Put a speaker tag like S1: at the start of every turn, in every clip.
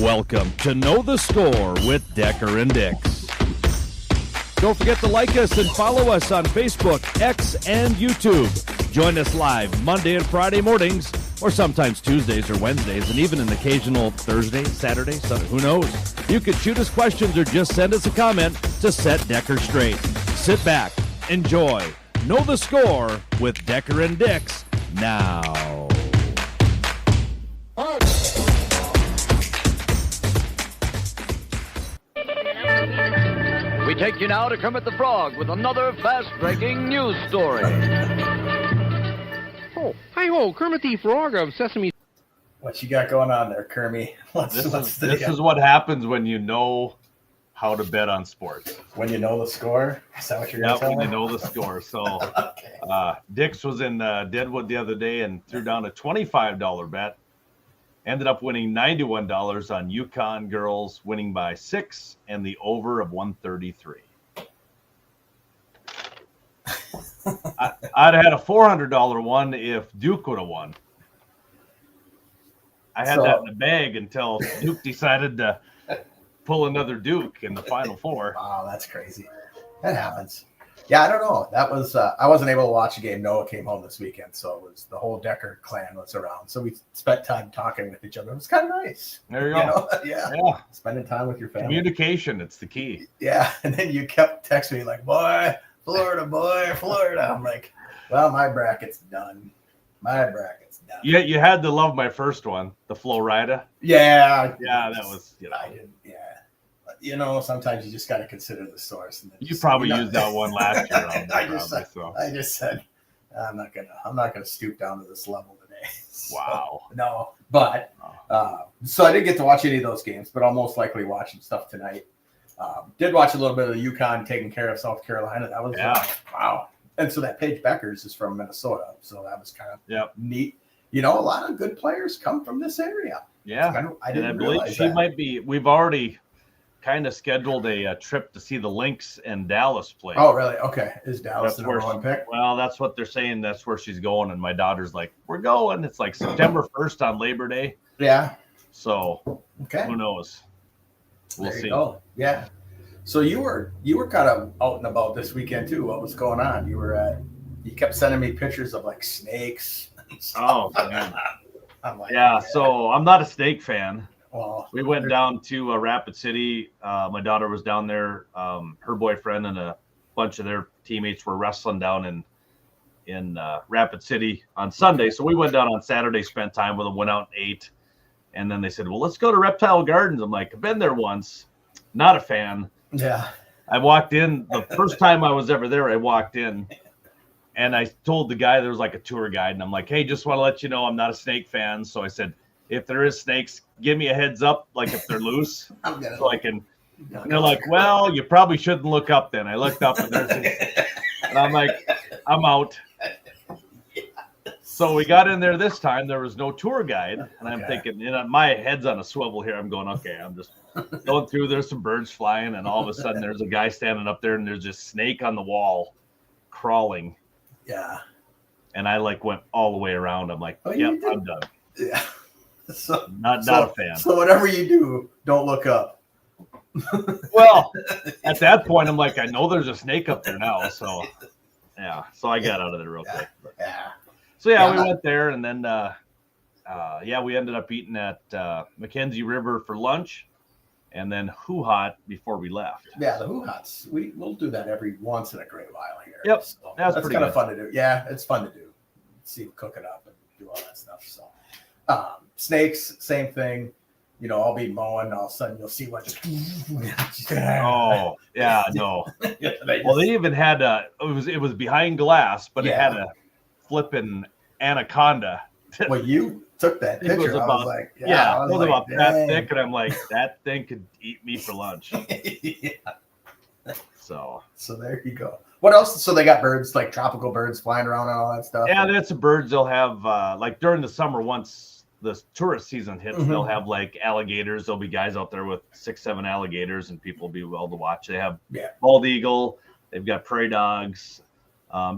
S1: Welcome to Know the Score with Decker and Dix. Don't forget to like us and follow us on Facebook, X, and YouTube. Join us live Monday and Friday mornings, or sometimes Tuesdays or Wednesdays, and even an occasional Thursday, Saturday, Sunday, who knows? You can shoot us questions or just send us a comment to set Decker straight. Sit back, enjoy, Know the Score with Decker and Dix now.
S2: We take you now to Kermit the Frog with another fast-breaking news story.
S3: Oh, hi-ho, Kermit the Frog of Sesame.
S4: What you got going on there, Kermit?
S5: This is what happens when you know how to bet on sports.
S4: When you know the score? Is that what you're going to tell
S5: when
S4: me?
S5: you know the score. So
S4: Okay.
S5: Dix was in Deadwood the other day and threw down a $25 bet. Ended up winning $91 on Yukon girls, winning by 6 and the over of 133. I'd have had a $400 one if Duke would have won. I had that in the bag until Duke decided to pull another Duke in the Final Four.
S4: Wow, that's crazy. That happens. Yeah, I don't know. That was I wasn't able to watch a game. Noah came home this weekend, so it was the whole Decker clan was around. So we spent time talking with each other. It was kind of nice.
S5: There you go.
S4: Yeah. Spending time with your family.
S5: Communication, it's the key.
S4: Yeah, and then you kept texting me like, boy, Florida. I'm like, well, my bracket's done.
S5: Yeah, you had to love my first one, the Florida.
S4: Yeah,
S5: that was,
S4: I didn't. Yeah, sometimes you just got to consider the source. And then
S5: you probably used that one last year.
S4: I just said, I'm not gonna stoop down to this level today. So,
S5: wow.
S4: No, but so I didn't get to watch any of those games, but I'll most likely watch some stuff tonight. Did watch a little bit of the Yukon taking care of South Carolina. That was wow. And so that Paige Beckers is from Minnesota, so that was kind of neat. A lot of good players come from this area.
S5: Yeah,
S4: I didn't
S5: believe
S4: realize
S5: she
S4: that.
S5: might be. We've already kind of scheduled a trip to see the Lynx and Dallas play.
S4: Oh, really? Okay. Is Dallas the number one pick?
S5: Well, that's what they're saying. That's where she's going. And my daughter's like, we're going. It's like September 1st on Labor Day.
S4: Yeah.
S5: So
S4: okay.
S5: Who knows? We'll see.
S4: Yeah. So you were kind of out and about this weekend too. What was going on? You kept sending me pictures of like snakes.
S5: Oh, man.
S4: I'm like,
S5: so I'm not a snake fan.
S4: Well,
S5: we went down to Rapid City. My daughter was down there. Her boyfriend and a bunch of their teammates were wrestling down in Rapid City on Sunday. So we went down on Saturday, spent time with them, went out and ate. And then they said, well, let's go to Reptile Gardens. I'm like, I've been there once. Not a fan.
S4: Yeah.
S5: I walked in. The first time I was ever there, I walked in. And I told the guy, there was like a tour guide. And I'm like, hey, just want to let you know I'm not a snake fan. So I said, if there is snakes, give me a heads up, like if they're loose, so I can. And they're like, well, you probably shouldn't look up then. I looked up and and I'm like, I'm out. So we got in there this time. There was no tour guide, and I'm thinking, my head's on a swivel here. I'm going, okay, I'm just going through. There's some birds flying, and all of a sudden there's a guy standing up there, and there's this snake on the wall, crawling.
S4: Yeah.
S5: And I went all the way around. I'm like, yep, I'm done.
S4: Yeah. So
S5: not a fan.
S4: So whatever you do, don't look up.
S5: Well, at that point, I'm like, I know there's a snake up there now. So, yeah. So I got out of there real quick.
S4: Yeah.
S5: So, we went there. And then, we ended up eating at Mackenzie River for lunch. And then Hoo Hot before we left.
S4: Yeah, the Hoo Hots. We'll do that every once in a great while here.
S5: Yep.
S4: So
S5: that's
S4: pretty kind of fun to do. Yeah, it's fun to do. See, cook it up and do all that stuff. So. Snakes, same thing. I'll be mowing, all of a sudden you'll see what just.
S5: Oh, yeah, no. Well, they even had it was behind glass, but it had a flipping anaconda.
S4: Well, you took that picture.
S5: It was about, that thick, and I'm like, that thing could eat me for lunch. So
S4: there you go. What else? So they got birds, like tropical birds flying around and all that stuff.
S5: Yeah, that's the birds they'll have. During the summer, once the tourist season hits, they'll have alligators. There'll be guys out there with 6-7 alligators, and people will be well to watch. They have bald eagle. They've got prairie dogs. I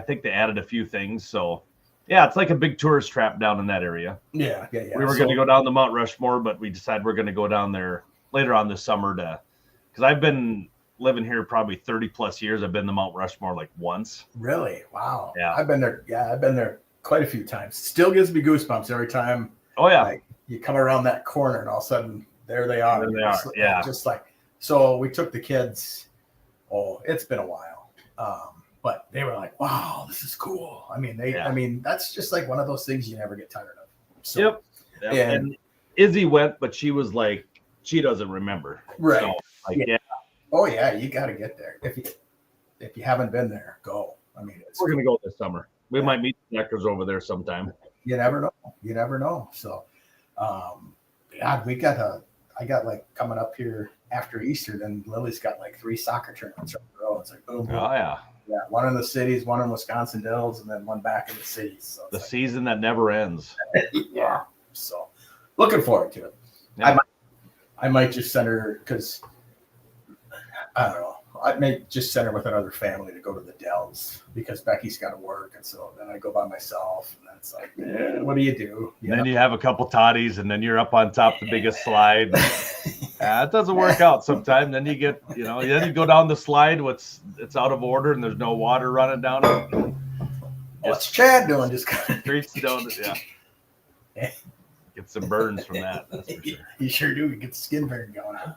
S5: think they added a few things. So Yeah, it's like a big tourist trap down in that area.
S4: Yeah.
S5: We were going to go down the Mount Rushmore, but we decided we're going to go down there later on this summer because I've been living here probably 30 plus years. I've been to Mount Rushmore like once.
S4: Really? Wow.
S5: Yeah.
S4: I've been there. Yeah, I've been there quite a few times. Still gives me goosebumps every time.
S5: Oh yeah.
S4: Like you come around that corner and all of a sudden there they are.
S5: There they are. Yeah.
S4: Just like, so we took the kids. Oh, it's been a while. But they were like, wow, this is cool. I mean, that's just like one of those things you never get tired of. So,
S5: Yep. And Izzy went, but she was like, she doesn't remember.
S4: Right.
S5: So, like, yeah.
S4: Oh yeah, you got to get there. If you haven't been there, go. I mean,
S5: We're gonna go this summer. We might meet the Deckers over there sometime.
S4: You never know. You never know. So, God, I got like coming up here after Easter. Then Lily's got like 3 soccer tournaments right in a row. It's like boom, boom.
S5: Oh yeah.
S4: Yeah, one in the cities, one in Wisconsin Dells, and then one back in the cities. So
S5: The season that never ends.
S4: yeah. So, looking forward to it.
S5: Yeah.
S4: I might just send her because I don't know. I may just send her with another family to go to the Dells because Becky's got to work, and so then I go by myself. And that's like, what do you do?
S5: And then you have a couple toddies, and then you're up on top of the biggest slide. It doesn't work out sometimes. Then you get, then you go down the slide. It's out of order, and there's no water running down it.
S4: What's Chad doing? Just kind of
S5: Streets don't, yeah. Get some burns from that. That's for sure.
S4: You sure do. You get the skin burn going on.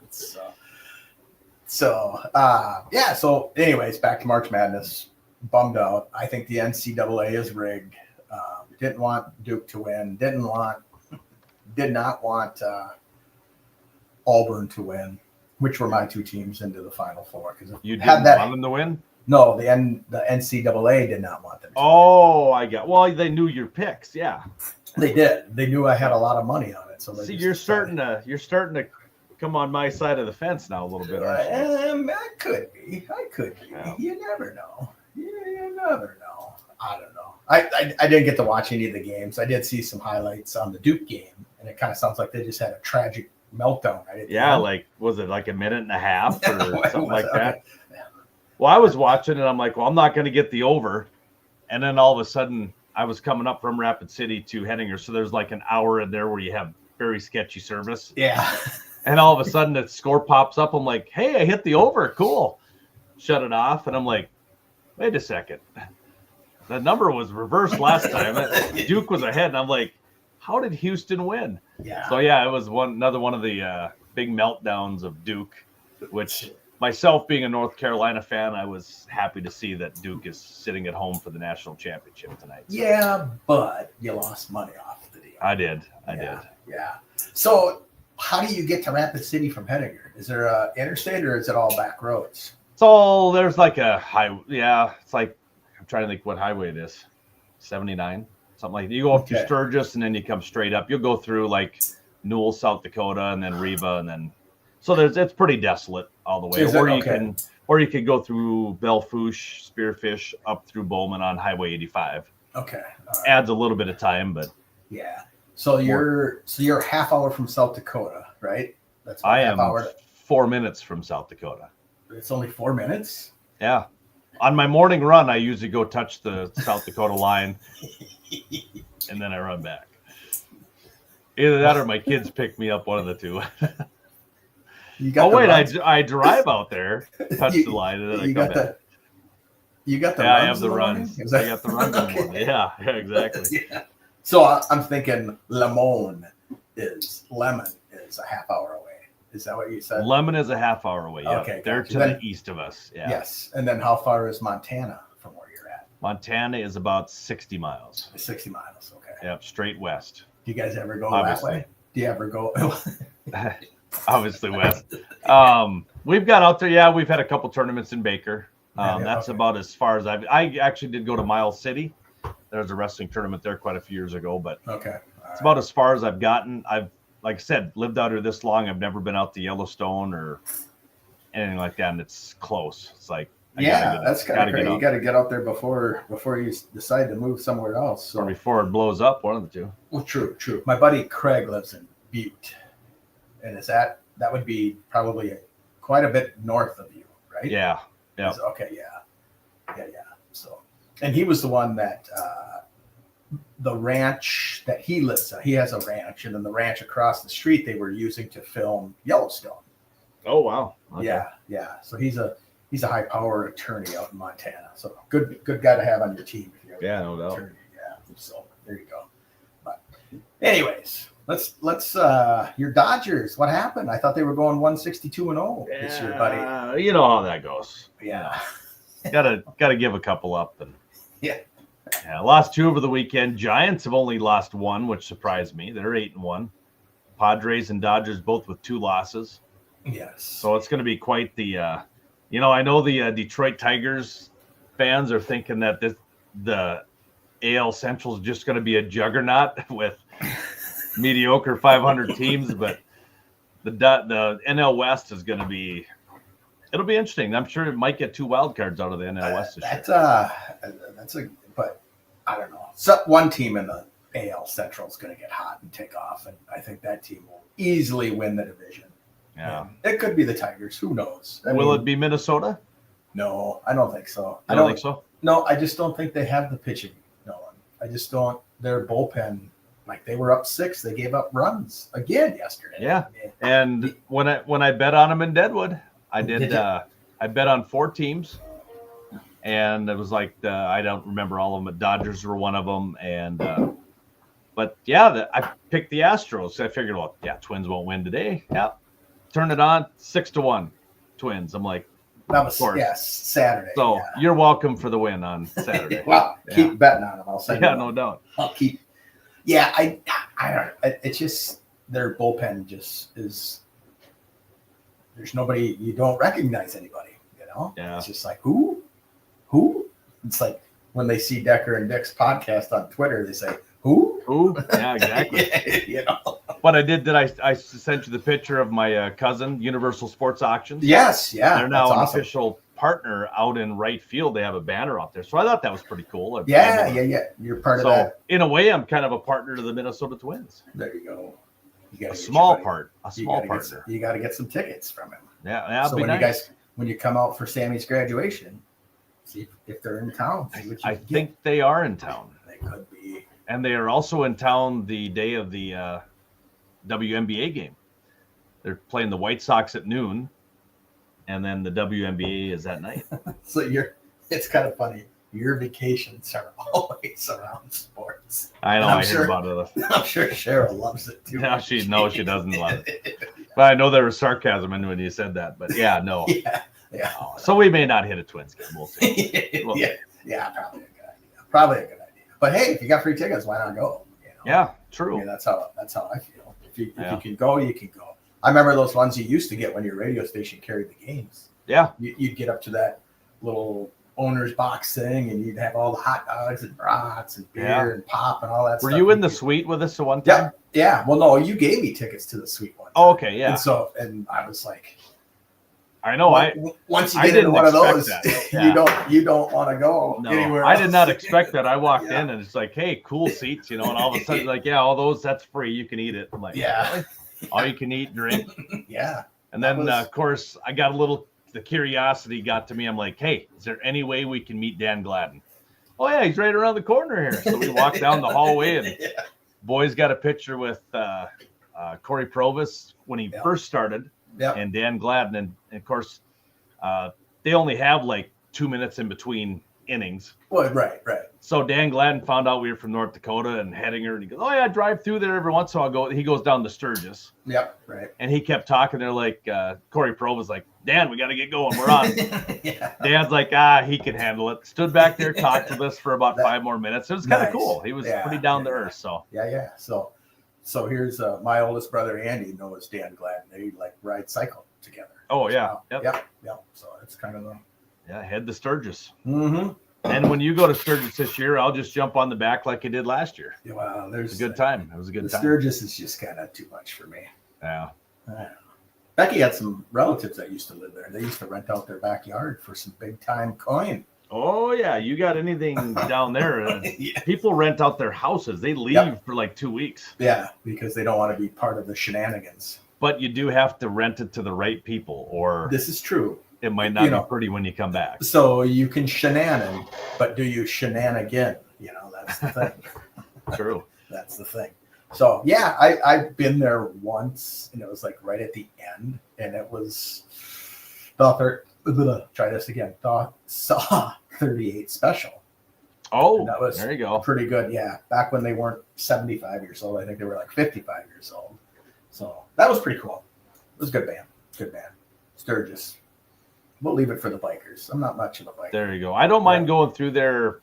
S4: So anyways, back to March Madness. Bummed out. I think the NCAA is rigged. Didn't want Duke to win. Did not want Auburn to win, which were my 2 teams into the Final Four. Because
S5: you didn't want them to win?
S4: No, the NCAA did not want them to
S5: win. Well, they knew your picks, yeah.
S4: They did. They knew I had a lot of money on it. So
S5: see, you're starting to come on my side of the fence now a little bit, aren't you?
S4: I could be. Yeah. You never know. You never know. I don't know. I didn't get to watch any of the games. I did see some highlights on the Duke game, and it kind of sounds like they just had a tragic meltdown.
S5: Like, was it like a minute and a half or something like that?
S4: Okay. Yeah.
S5: Well, I was watching and I'm like, well, I'm not going to get the over. And then all of a sudden I was coming up from Rapid City to Henninger. So there's like an hour in there where you have very sketchy service.
S4: Yeah.
S5: And all of a sudden the score pops up. I'm like, hey, I hit the over. Cool. Shut it off. And I'm like, wait a second. The number was reversed last time. Duke was ahead. And I'm like, how did Houston win?
S4: Yeah.
S5: So yeah, it was another one of the big meltdowns of Duke, which myself being a North Carolina fan, I was happy to see that Duke is sitting at home for the national championship tonight. So.
S4: Yeah, but you lost money off the deal.
S5: I did.
S4: Yeah. So how do you get to Rapid City from Henninger? Is there a interstate or is it all back roads?
S5: So there's like a highway. Yeah, it's like, I'm trying to think what highway it is. 79, something like that. You go up to Sturgis and then you come straight up. You'll go through like Newell, South Dakota, and then Riva, and then it's pretty desolate all the way. Or you can go through Belle Fourche, Spearfish, up through Bowman on Highway 85.
S4: Okay. Right.
S5: Adds a little bit of time, but
S4: yeah. So you're a half hour from South Dakota, right? That's
S5: I am 4 minutes from South Dakota.
S4: It's only 4 minutes?
S5: Yeah. On my morning run, I usually go touch the South Dakota line, and then I run back. Either that or my kids pick me up, one of the two. I drive out there, touch the line, and then I come back.
S4: You got the
S5: runs?
S4: I
S5: have the runs. I got the runs in the morning. Yeah, exactly.
S4: Yeah. So I'm thinking Lemon is a half hour away. Is that what you said?
S5: Lemon is a half hour away. Yeah.
S4: Okay.
S5: They're to the east of us. Yeah.
S4: Yes. And then how far is Montana from where you're at?
S5: Montana is about 60 miles.
S4: 60 miles. Okay.
S5: Yep. Straight west.
S4: Do you guys ever go
S5: Obviously.
S4: that way? Do you ever go?
S5: Obviously west. We've got out there. Yeah. We've had a couple tournaments in Baker. That's about as far as I actually did go to Miles City. There was a wrestling tournament there quite a few years ago, but it's about as far as I've gotten. I've, like I said, lived out here this long. I've never been out to Yellowstone or anything like that, and it's close. It's like
S4: that's kind of crazy. You got to get out there before you decide to move somewhere else. So.
S5: Or before it blows up, one of the two.
S4: Well, true. My buddy Craig lives in Butte, and that would be probably quite a bit north of you, right?
S5: Yeah.
S4: Okay. Yeah. So, and he was the one that the ranch that he lives at. He has a ranch, and then the ranch across the street they were using to film Yellowstone.
S5: Oh wow. Okay.
S4: Yeah. So he's a high-powered attorney out in Montana. So good guy to have on your team. If you're
S5: No doubt.
S4: attorney. Yeah. So there you go. But anyways, let's your Dodgers. What happened? I thought they were going 162-0 this year, buddy.
S5: You know how that goes.
S4: Yeah.
S5: Gotta give a couple up and
S4: Yeah.
S5: Lost 2 over the weekend. Giants have only lost 1, which surprised me. They're 8-1. Padres and Dodgers both with 2 losses.
S4: Yes.
S5: So it's going to be quite the. I know the Detroit Tigers fans are thinking that the AL Central is just going to be a juggernaut with mediocre 500 teams, but the NL West is going to be. It'll be interesting. I'm sure it might get 2 wild cards out of the NL West this year.
S4: But I don't know. So one team in the AL Central is going to get hot and take off, and I think that team will easily win the division.
S5: Yeah.
S4: It could be the Tigers. Who knows?
S5: Will it be Minnesota?
S4: No, I don't think so.
S5: I don't think so.
S4: No, I just don't think they have the pitching. No, I just don't. Their bullpen, like they were up 6, they gave up runs again yesterday.
S5: Yeah. And when I bet on them in Deadwood, I did. I bet on 4 teams, and it was like I don't remember all of them, but Dodgers were one of them, and but yeah, I picked the Astros. So I figured, well, yeah, Twins won't win today. Yeah, turn it on 6-1, Twins. I'm like,
S4: that was Saturday.
S5: So you're welcome for the win on Saturday.
S4: Well, keep betting on them. I'll say.
S5: Yeah, no doubt.
S4: I'll keep. Yeah, I don't. It's just their bullpen just is. There's nobody, you don't recognize anybody,
S5: Yeah.
S4: It's just like, who? It's like when they see Decker and Dick's podcast on Twitter, they say, who?
S5: Yeah, exactly. What I did I sent you the picture of my cousin, Universal Sports Auctions.
S4: Yes, yeah.
S5: They're now an official partner out in right field. They have a banner out there. So I thought that was pretty cool.
S4: Yeah. You're part of that.
S5: In a way, I'm kind of a partner to the Minnesota Twins.
S4: There you go.
S5: A small partner.
S4: You got to get some tickets from him.
S5: Yeah,
S4: so when you come out for Sammy's graduation, see if they're in town.
S5: I think they are in town.
S4: They could be,
S5: and they are also in town the day of the WNBA game. They're playing the White Sox at noon, and then the WNBA is at night.
S4: So it's kind of funny. Your vacations are always around sports.
S5: I know. I hear about it.
S4: I'm sure Cheryl loves it too.
S5: No, she doesn't love it. But I know there was sarcasm in when you said that. But yeah, no.
S4: Yeah.
S5: So we may not hit a Twins game. We'll see.
S4: Yeah, probably a good idea. But hey, if you got free tickets, why not go?
S5: Yeah, true.
S4: I mean, that's how I feel. If you can go, you can go. I remember those ones you used to get when your radio station carried the games.
S5: Yeah.
S4: You'd get up to that little owner's box thing, and you'd have all the hot dogs and brats and beer and pop and all that stuff.
S5: Were you in the suite with us at one time?
S4: Yeah. Well, no, you gave me tickets to the suite one time.
S5: Oh, okay, yeah.
S4: And I was like,
S5: I know.
S4: Once you get into one of those,
S5: yeah.
S4: you don't want to go anywhere
S5: I
S4: else.
S5: did not expect that. I walked in and it's like, hey, cool seats, and all of a sudden, like, all those, that's free. You can eat it. I'm like, really? All you can eat, drink.
S4: Yeah.
S5: And then, of course, I got the curiosity got to me. I'm like, hey, is there any way we can meet Dan Gladden? Oh, yeah, he's right around the corner here. So we walked down the hallway, and boys got a picture with Corey Provis when he first started, and Dan Gladden. And of course, they only have like 2 minutes in between innings.
S4: Well, right.
S5: So Dan Gladden found out we were from North Dakota and Hettinger, and he goes, oh, yeah, I drive through there every once in a while. He goes down to Sturgis.
S4: Yep, right.
S5: And he kept talking there like Corey Pro was like, Dan, we got to get going. We're on. Dan's like, he can handle it. Stood back there, talked with us for about 5 more minutes. It was kind of cool. He was pretty down to earth. So
S4: yeah. So here's my oldest brother, Andy, knows Dan Gladden. They like ride cycle together.
S5: Oh, yeah.
S4: Yep. So it's kind of
S5: head to Sturgis.
S4: Mm-hmm.
S5: And when you go to Sturgis this year, I'll just jump on the back like I did last year.
S4: Yeah, well,
S5: it's a good time. It was a good time.
S4: Sturgis is just kind of too much for me.
S5: Yeah.
S4: Becky had some relatives that used to live there. They used to rent out their backyard for some big time coin.
S5: Oh, yeah. You got anything down there? People rent out their houses. They leave for like 2 weeks.
S4: Yeah, because they don't want to be part of the shenanigans.
S5: But you do have to rent it to the right people, or
S4: this is true.
S5: It might not be pretty when you come back.
S4: So you can shenanan, but do you shenanigan? That's the thing.
S5: True.
S4: That's the thing. So yeah, I've been there once, and it was like right at the end, and it was try this again. Saw 38 special.
S5: Oh,
S4: And that was
S5: there you go.
S4: pretty good. Yeah, back when they weren't 75 years old, I think they were like 55 years old. So that was pretty cool. It was a good band. Good band. Sturgis. We'll leave it for the bikers. I'm not much of a biker.
S5: There you go. I don't mind going through there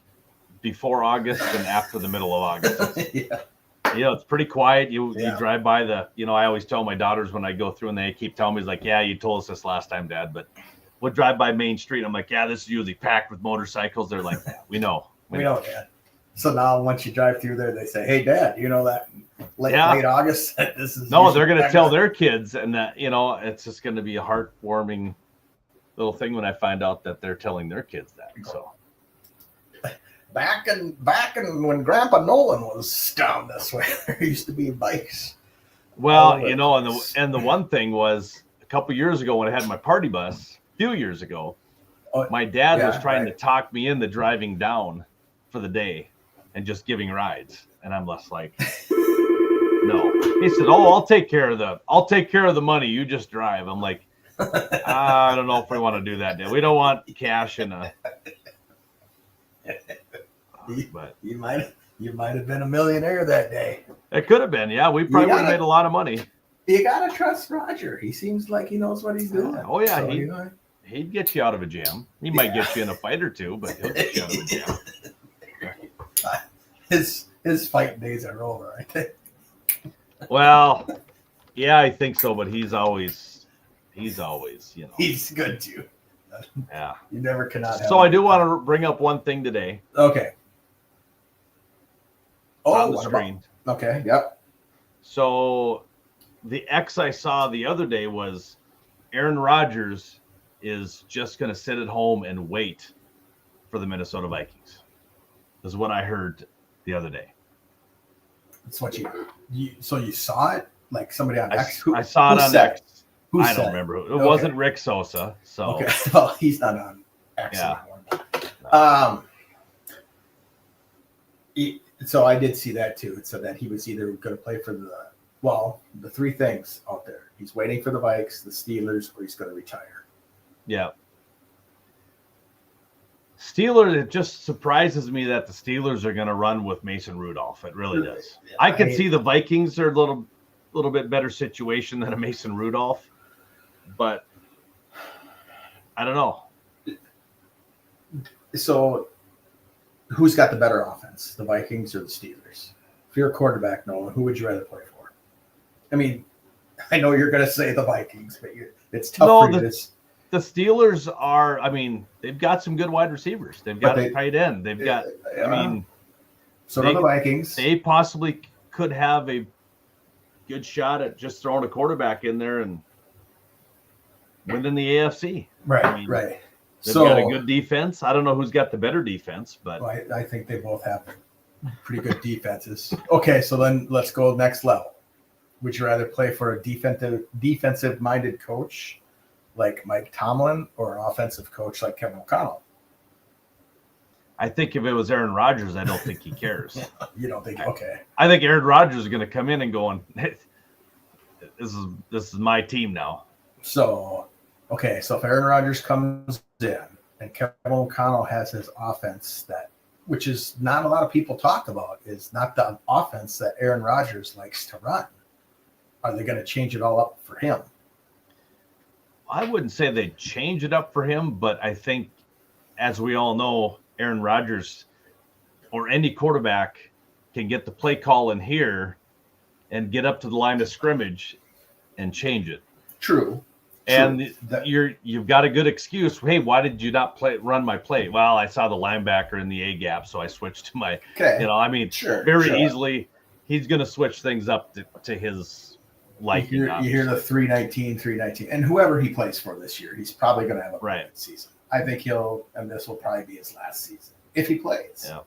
S5: before August and after the middle of August.
S4: Yeah.
S5: You know, it's pretty quiet. You
S4: Yeah.
S5: drive by I always tell my daughters when I go through and they keep telling me, like, yeah, you told us this last time, Dad, but we'll drive by Main Street. I'm like, yeah, this is usually packed with motorcycles. They're like, we know.
S4: We know, Dad. So now once you drive through there, they say, hey, Dad, you know that late August? This is
S5: No, they're going to tell their kids, and that, it's just going to be a heartwarming little thing when I find out that they're telling their kids that. So
S4: back in when Grandpa Nolan was down this way, there used to be bikes.
S5: well, and the one thing was a couple years ago when I had my party bus, a few years ago, my dad was trying to talk me into driving down for the day and just giving rides, and I'm less like, no. He said, "Oh, I'll take care of the money. You just drive." I'm like, I don't know if we want to do that, Dad. We don't want cash in a. But
S4: You might have been a millionaire that day.
S5: it could have been, yeah. We probably would have made a lot of money.
S4: You gotta trust Roger. He seems like he knows what he's doing.
S5: Oh yeah,
S4: So,
S5: he'd get you out of a jam. He might get you in a fight or two, but he'll get you out of a jam.
S4: his fight days are over, I think.
S5: Well, yeah, I think so, but he's always,
S4: He's good too.
S5: yeah.
S4: You never cannot have
S5: So I do want to bring up one thing today
S4: Okay.
S5: on the
S4: what about-
S5: screen.
S4: Okay, yep.
S5: So the X I saw the other day was Aaron Rodgers is just going to sit at home and wait for the Minnesota Vikings. Is what I heard the other day.
S4: That's what you saw it? Like somebody on X?
S5: I saw it on
S4: said
S5: X.
S4: Who
S5: I
S4: said
S5: don't
S4: it?
S5: remember who. It
S4: Okay.
S5: wasn't Rick Sosa. So
S4: Okay, well, he's not on X
S5: Yeah.
S4: anymore. So I did see that too. It said that he was either going to play for the three things out there. He's waiting for the Vikes, the Steelers, or he's going to retire.
S5: yeah. Steelers, it just surprises me that the Steelers are going to run with Mason Rudolph. It really does.
S4: Yeah,
S5: I can see the Vikings are a little bit better situation than a Mason Rudolph, but I don't know.
S4: So who's got the better offense, the Vikings or the Steelers? If you're a quarterback, Nolan, who would you rather play for? I mean, I know you're going to say the Vikings, but it's tough for you.
S5: The Steelers are, they've got some good wide receivers. They've got a tight end. They've got,
S4: so do the Vikings.
S5: They possibly could have a good shot at just throwing a quarterback in there and winning the AFC.
S4: Right, right.
S5: They've got a good defense. I don't know who's got the better defense, but
S4: I think they both have pretty good defenses. Okay, so then let's go next level. Would you rather play for a defensive-minded coach like Mike Tomlin or an offensive coach like Kevin O'Connell?
S5: I think if it was Aaron Rodgers, I don't think he cares.
S4: You don't think? Okay.
S5: I think Aaron Rodgers is going to come in and going, this is my team now.
S4: So, okay, so if Aaron Rodgers comes in and Kevin O'Connell has his offense which is not a lot of people talk about, is not the offense that Aaron Rodgers likes to run. Are they going to change it all up for him?
S5: I wouldn't say they change it up for him, but I think, as we all know, Aaron Rodgers or any quarterback can get the play call in here and get up to the line of scrimmage and change it.
S4: True.
S5: And you've got a good excuse. Hey, why did you not run my play? Well, I saw the linebacker in the A gap, so I switched to my.
S4: Okay.
S5: Very easily, he's going to switch things up to his liking.
S4: You hear the 319, and whoever he plays for this year, he's probably going to have a good season. I think and this will probably be his last season if he plays.
S5: Yeah.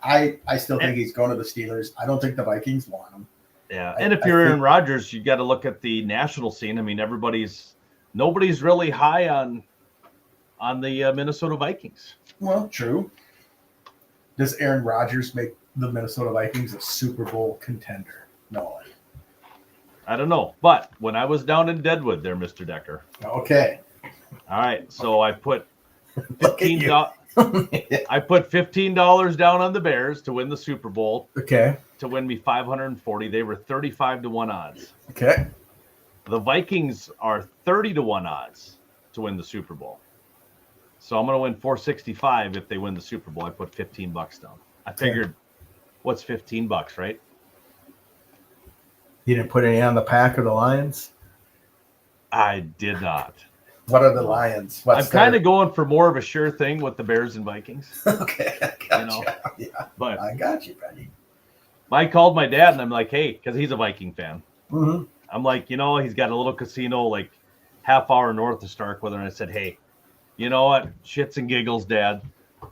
S4: I still think he's going to the Steelers. I don't think the Vikings want him.
S5: Yeah, and if you're Aaron Rodgers, you got to look at the national scene. I mean, nobody's really high on the Minnesota Vikings.
S4: Well, true. Does Aaron Rodgers make the Minnesota Vikings a Super Bowl contender? No.
S5: I don't know. But when I was down in Deadwood there, Mr. Decker.
S4: Okay.
S5: All right. So I put
S4: Look at you.
S5: I put $15 down on the Bears to win the Super Bowl
S4: Okay.
S5: to win me 540. They were 35-1 odds.
S4: Okay.
S5: The Vikings are 30-1 odds to win the Super Bowl. So I'm going to win 465 if they win the Super Bowl. I put $15 down. I figured, what's $15, right?
S4: You didn't put any on the Pack or the Lions?
S5: I did not.
S4: What are the Lions?
S5: I'm kind of going for more of a sure thing with the Bears and Vikings.
S4: Okay, I got
S5: You know,
S4: you. Yeah,
S5: But
S4: I got you, buddy.
S5: I called my dad and I'm like, hey, because he's a Viking fan.
S4: Mm-hmm.
S5: I'm like, he's got a little casino like half hour north of Starkweather. And I said, hey, you know what? Shits and giggles, Dad.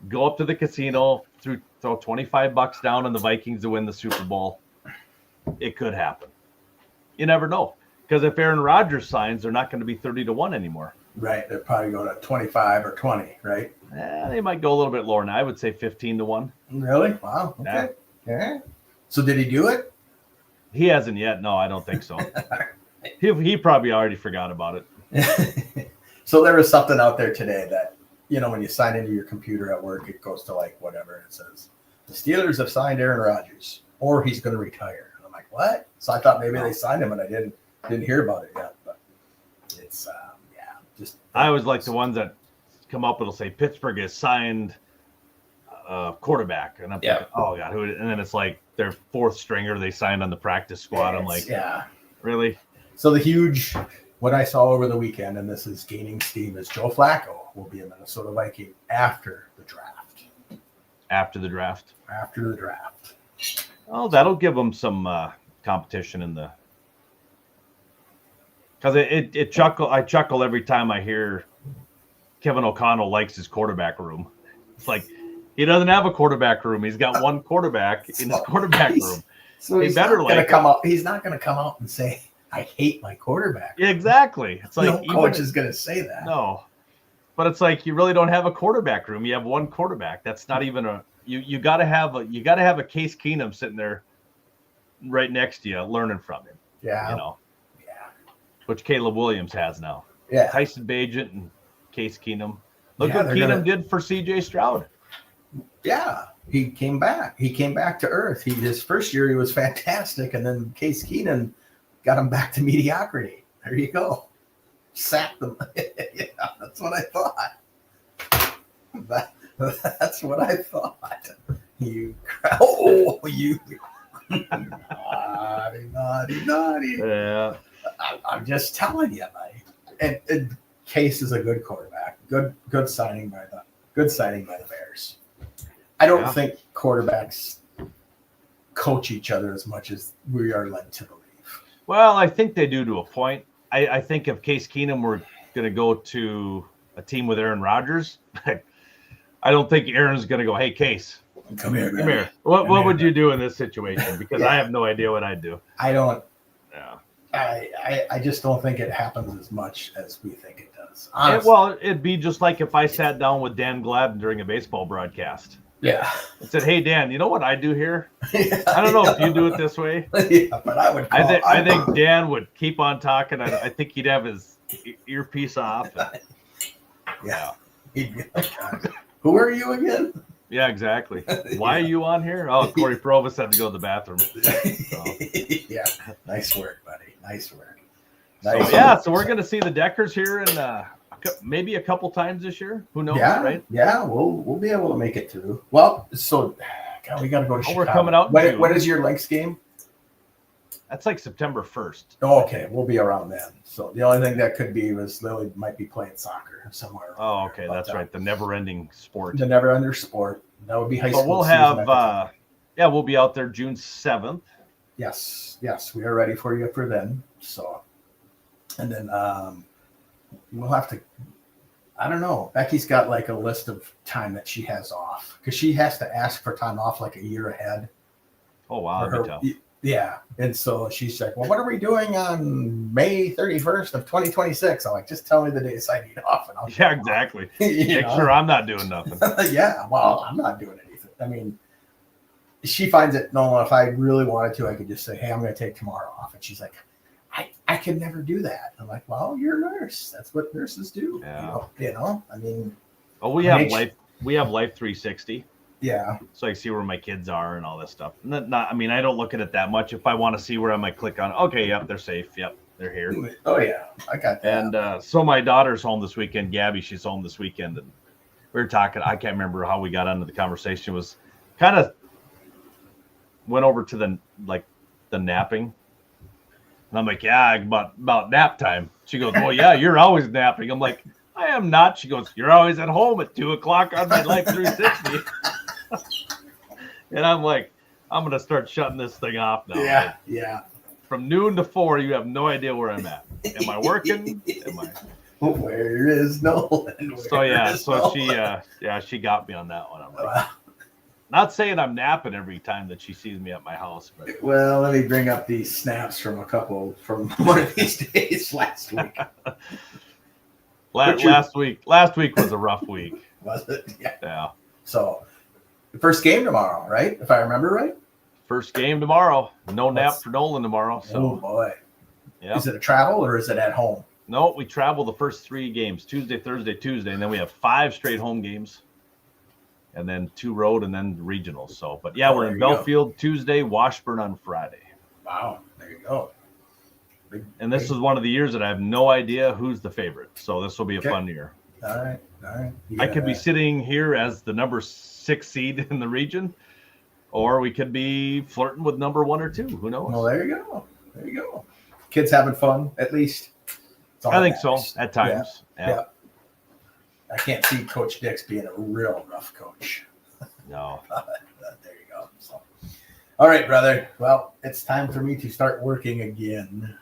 S5: Go up to the casino, throw $25 down on the Vikings to win the Super Bowl. It could happen. You never know. Because if Aaron Rodgers signs, they're not going to be 30-1 anymore.
S4: Right. They're probably going to 25 or 20, right?
S5: They might go a little bit lower now. I would say 15-1.
S4: Really? Wow. Okay. Yeah. So did he do it?
S5: He hasn't yet. No, I don't think so. He probably already forgot about it.
S4: So there was something out there today that, when you sign into your computer at work, it goes to like whatever. And it says, the Steelers have signed Aaron Rodgers or he's going to retire. And I'm like, what? So I thought maybe they signed him and I didn't hear about it yet. But it's, just.
S5: I always like the ones that come up. It'll say Pittsburgh has signed a quarterback. And I'm like, oh, God. Who? And then it's like their fourth stringer they signed on the practice squad. I'm like, really?
S4: So what I saw over the weekend, and this is gaining steam, is Joe Flacco will be a Minnesota Viking after the draft.
S5: After the draft.
S4: After the draft.
S5: Oh, that'll give them some competition in the. Because I chuckle every time I hear Kevin O'Connell likes his quarterback room. It's like he doesn't have a quarterback room. He's got one quarterback in his quarterback room.
S4: So he's not going to come out. He's not going to come out and say, I hate my quarterback.
S5: Exactly. It's like
S4: no coach is going to say that.
S5: No, but it's like you really don't have a quarterback room. You have one quarterback. That's not even a. You got to have a Case Keenum sitting there, right next to you, learning from him.
S4: Yeah.
S5: Yeah. Which Caleb Williams has now.
S4: Yeah.
S5: Tyson Bagent and Case Keenum. Look what Keenum did for C.J. Stroud.
S4: Yeah. He came back. He came back to earth. His first year he was fantastic, and then Case Keenum got him back to mediocrity. There you go. Sacked them. Yeah, that's what I thought. That's what I thought. You. Naughty.
S5: Yeah.
S4: I'm just telling you, buddy. And Case is a good quarterback. Good signing by the Bears. I don't think quarterbacks coach each other as much as we are led to believe.
S5: Well, I think they do to a point. I think if Case Keenum were going to go to a team with Aaron Rodgers, I don't think Aaron's going to go, hey, Case,
S4: come here.
S5: What would you do in this situation? Because I have no idea what I'd do.
S4: I don't.
S5: Yeah.
S4: I just don't think it happens as much as we think it does.
S5: It'd be just like if I sat down with Dan Gladden during a baseball broadcast.
S4: Yeah.
S5: And said, hey, Dan, you know what I do here? I don't know if you do it this way.
S4: Yeah, but I would.
S5: I think Dan would keep on talking. I think he'd have his earpiece off.
S4: Yeah. He'd be like, who are you again?
S5: Yeah, exactly. Why are you on here? Oh, Corey Provis had to go to the bathroom. So.
S4: Yeah. Nice work, buddy. Nice work.
S5: So we're going to see the Deckers here in maybe a couple times this year. Who knows, right?
S4: Yeah, we'll be able to make it through. Well, so God, we got to go to Chicago.
S5: We're coming out.
S4: When is your Lynx game?
S5: That's like September 1st.
S4: Oh, okay. We'll be around then. So the only thing that could be was Lily might be playing soccer somewhere.
S5: Oh, okay. That's right. The never-ending sport.
S4: The never-ending sport. That would be high school.
S5: So we'll have, we'll be out there June 7th.
S4: Yes. We are ready for you for then. So, and then we'll have to, I don't know. Becky's got like a list of time that she has off because she has to ask for time off like a year ahead.
S5: Oh, wow. That'd be tough.
S4: Yeah. And so she's like, well, what are we doing on May 31st of 2026? I'm like, just tell me the days I need off. And I'll
S5: exactly. Make sure I'm not doing nothing.
S4: Yeah. Well, I'm not doing anything. I mean, she finds it, no, if I really wanted to, I could just say, hey, I'm going to take tomorrow off. And she's like, I can never do that. I'm like, well, you're a nurse. That's what nurses do.
S5: Yeah.
S4: You know, I mean.
S5: Oh, we have Life 360.
S4: Yeah.
S5: So I see where my kids are and all this stuff. I mean, I don't look at it that much. If I want to see where I might click on, okay, yep, they're safe. Yep, they're here.
S4: Oh, yeah. I got that.
S5: And so my daughter's home this weekend. Gabby, she's home this weekend. And we were talking. I can't remember how we got into the conversation. It was kind of went over to the napping. And I'm like, yeah, about nap time. She goes, well, yeah, you're always napping. I'm like, I am not. She goes, you're always at home at 2:00 on my Life 360. And I'm like, I'm going to start shutting this thing off now.
S4: Yeah, yeah.
S5: From noon to 4, you have no idea where I'm at. Am I working? Am I?
S4: Where is Nolan?
S5: She got me on that one. I'm like, not saying I'm napping every time that she sees me at my house, but
S4: well, let me bring up these snaps from one of these days last week.
S5: Last week was a rough week.
S4: Was it?
S5: Yeah.
S4: So, the first game tomorrow, right? If I remember right.
S5: First game tomorrow. No nap for Nolan tomorrow. So.
S4: Oh boy.
S5: Yeah.
S4: Is it a travel or is it at home?
S5: No, we travel the first 3 games: Tuesday, Thursday, Tuesday, and then we have 5 straight home games, and then 2 road, and then regionals. So, but yeah, we're in Belfield Tuesday, Washburn on Friday.
S4: Wow, there you go.
S5: And this is one of the years that I have no idea who's the favorite. So this will be a fun year.
S4: All right.
S5: I could be sitting here as the number 6 seed in the region, or we could be flirting with number 1 or 2. Who knows?
S4: Well, there you go. Kids having fun, at least.
S5: I think so, at times. Yeah.
S4: I can't see Coach Dix being a real rough coach.
S5: No.
S4: There you go. So. All right, brother. Well, it's time for me to start working again.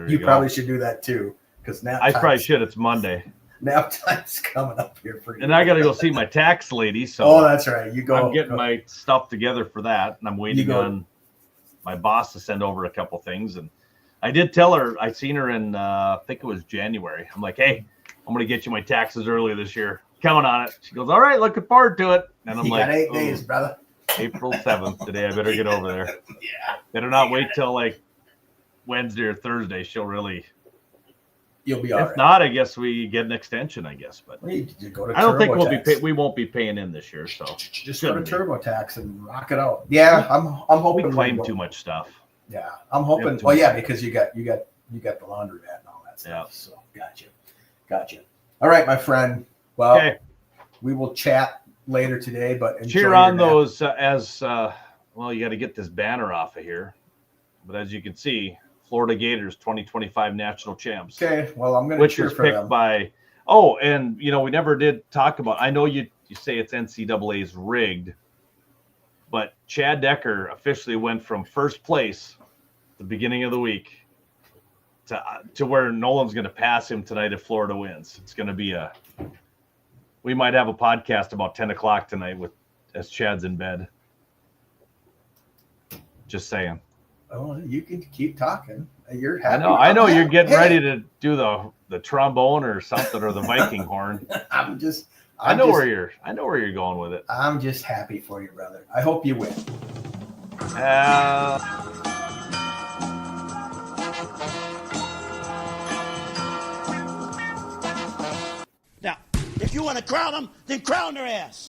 S4: You probably should do that too, because now
S5: I probably should. It's Monday.
S4: Nap time's coming up here for you.
S5: And I got to go see my tax lady. So
S4: oh, that's right. You go.
S5: I'm getting my stuff together for that, and I'm waiting on my boss to send over a couple things. And I did tell her, I seen her in, I think it was January. I'm like, hey, I'm going to get you my taxes earlier this year. Counting on it. She goes, all right, looking forward to it. And I'm like,
S4: got 8 days, brother.
S5: April 7th today. I better get over there.
S4: Yeah.
S5: Better not wait till like Wednesday or Thursday. She'll really.
S4: You'll be all right.
S5: If not, I guess we get an extension, I guess. But
S4: you go to
S5: I don't think we won't be paying in this year. So
S4: just go to TurboTax and rock it out. Yeah, I'm hoping
S5: we claim too much stuff.
S4: Yeah, I'm hoping. Well, yeah, because you got the laundromat and all that stuff.
S5: Yeah.
S4: So gotcha. All right, my friend. Well, we will chat later today. But
S5: cheer on those well. You got to get this banner off of here. But as you can see, Florida Gators 2025 national champs.
S4: Okay, well, I'm going to cheer for them.
S5: Which was picked by. Oh, and we never did talk about. I know you say it's NCAA's rigged. But Chad Decker officially went from first place at the beginning of the week to where Nolan's going to pass him tonight if Florida wins. It's going to be we might have a podcast about 10 o'clock tonight as Chad's in bed. Just saying.
S4: Oh, you can keep talking. You're happy.
S5: I know you're getting ready to do the trombone or something or the Viking horn. I know where you're going with it.
S4: I'm just happy for you, brother. I hope you win.
S6: Now, if you want to crown them, then crown their ass.